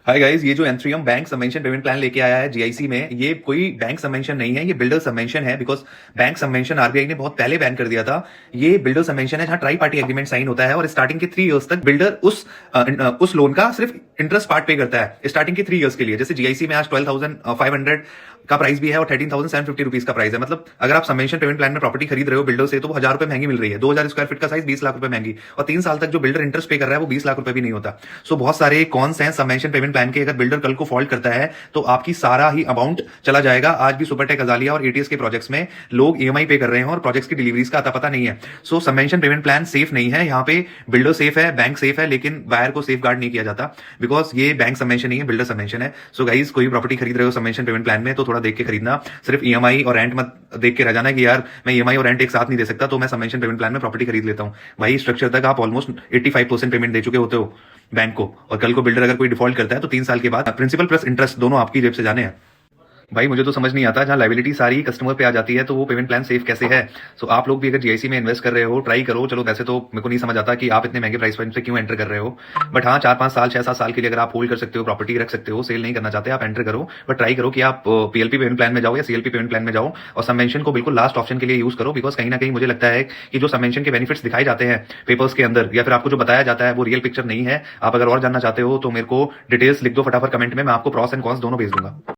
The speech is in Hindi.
हाय गाइस, ये जो एंथ्रियम बैंक सबवेंशन पेमेंट प्लान लेके आया है जीआईसी में, ये कोई बैंक सबवेंशन नहीं है, ये बिल्डर सबवेंशन है। बिकॉज बैंक सबवेंशन आरबीआई ने बहुत पहले बैन कर दिया था। ये बिल्डर सबवेंशन है जहां ट्राई पार्टी एग्रीमेंट साइन होता है और स्टार्टिंग के 3 इयर्स तक बिल्डर उस लोन का सिर्फ इंटरेस्ट पार्ट पे करता है स्टार्टिंग के 3 इयर्स के लिए। जैसे जीआईसी में आज 12,500 का प्राइस भी है और 13,750 रुपीज का प्राइस है। मतलब अगर आप सबवेंशन पेमेंट प्लान में प्रॉपर्टी खरीद रहे हो बिल्डर से, तो वो 1,000 रुपए महंगी मिल रही है। 2,000 स्क्वायर फीट का साइज 20 लाख रुपए महंगी, और 3 साल तक जो बिल्डर इंटरेस्ट पे कर रहा है वो 20 लाख रुपए भी नहीं होता। सो बहुत सारे कॉन्स हैं सबवेंशन पेमेंट प्लान के। अगर बिल्डर कल को फॉल्ट करता है तो आपकी सारा ही अमाउंट चला जाएगा। आज भी सुपरटेक अजालिया और एटीएस के प्रोजेक्ट्स में लोग ईएमआई पे कर रहे हैं और प्रोजेक्ट्स की डिलीवरीज का अता पता नहीं है। सो सबवेंशन पेमेंट प्लान सेफ नहीं है। यहाँ पे बिल्डर सेफ है, बैंक सेफ है, लेकिन बायर को सेफ गार्ड नहीं किया जाता। बिकॉज ये बैंक सबवेंशन नहीं है, बिल्डर सबवेंशन है। सो गाइस, कोई प्रॉपर्टी खरीद रहे हो सबवेंशन पेमेंट प्लान में तो थोड़ा देख के खरीदना। सिर्फ ईएमआई और रेंट मत देख के रह जाना कि यार मैं ईएमआई और रेंट एक साथ नहीं दे सकता तो मैं सबवेंशन पेमेंट प्लान में प्रॉपर्टी खरीद लेता हूं। भाई, स्ट्रक्चर तक आप ऑलमोस्ट 85% पेमेंट दे चुके होते हो बैंक को, और कल को बिल्डर अगर कोई डिफॉल्ट करता है तो 3 साल के बाद प्रिंसिपल प्लस इंटरेस्ट दोनों आपकी जेब से जाने हैं। भाई, मुझे तो समझ नहीं आता, जहां लायबिलिटी सारी कस्टमर पे आ जाती है तो वो पेमेंट प्लान सेफ कैसे है। सो आप लोग भी अगर जीआईसी में इन्वेस्ट कर रहे हो, ट्राई करो। चलो, वैसे तो मेरे को नहीं समझ आता कि आप इतने महंगे प्राइस पॉइंट पे क्यों एंटर कर रहे हो, बट हाँ, 4-5 साल 6-7 साल के लिए अगर आप होल्ड कर सकते हो, प्रॉपर्टी रख सकते हो, सेल नहीं करना चाहते, आप एंटर करो। बट ट्राई करो कि आप पीएलपी पेमेंट प्लान में जाओ या सीएलपी पेमेंट प्लान में जाओ, और सबवेंशन को बिल्कुल लास्ट ऑप्शन के लिए यूज करो। बिकॉज कहीं ना कहीं मुझे लगता है कि जो सबवेंशन के बेनिफिट्स दिखाए जाते हैं पेपर्स के अंदर, या फिर आपको जो बताया जाता है, वो रियल पिक्चर नहीं है। आप अगर और जानना चाहते हो तो मेरे को डिटेल्स लिख दो फटाफट कमेंट में, मैं आपको प्रॉस एंड कॉन्स दोनों भेज दूंगा।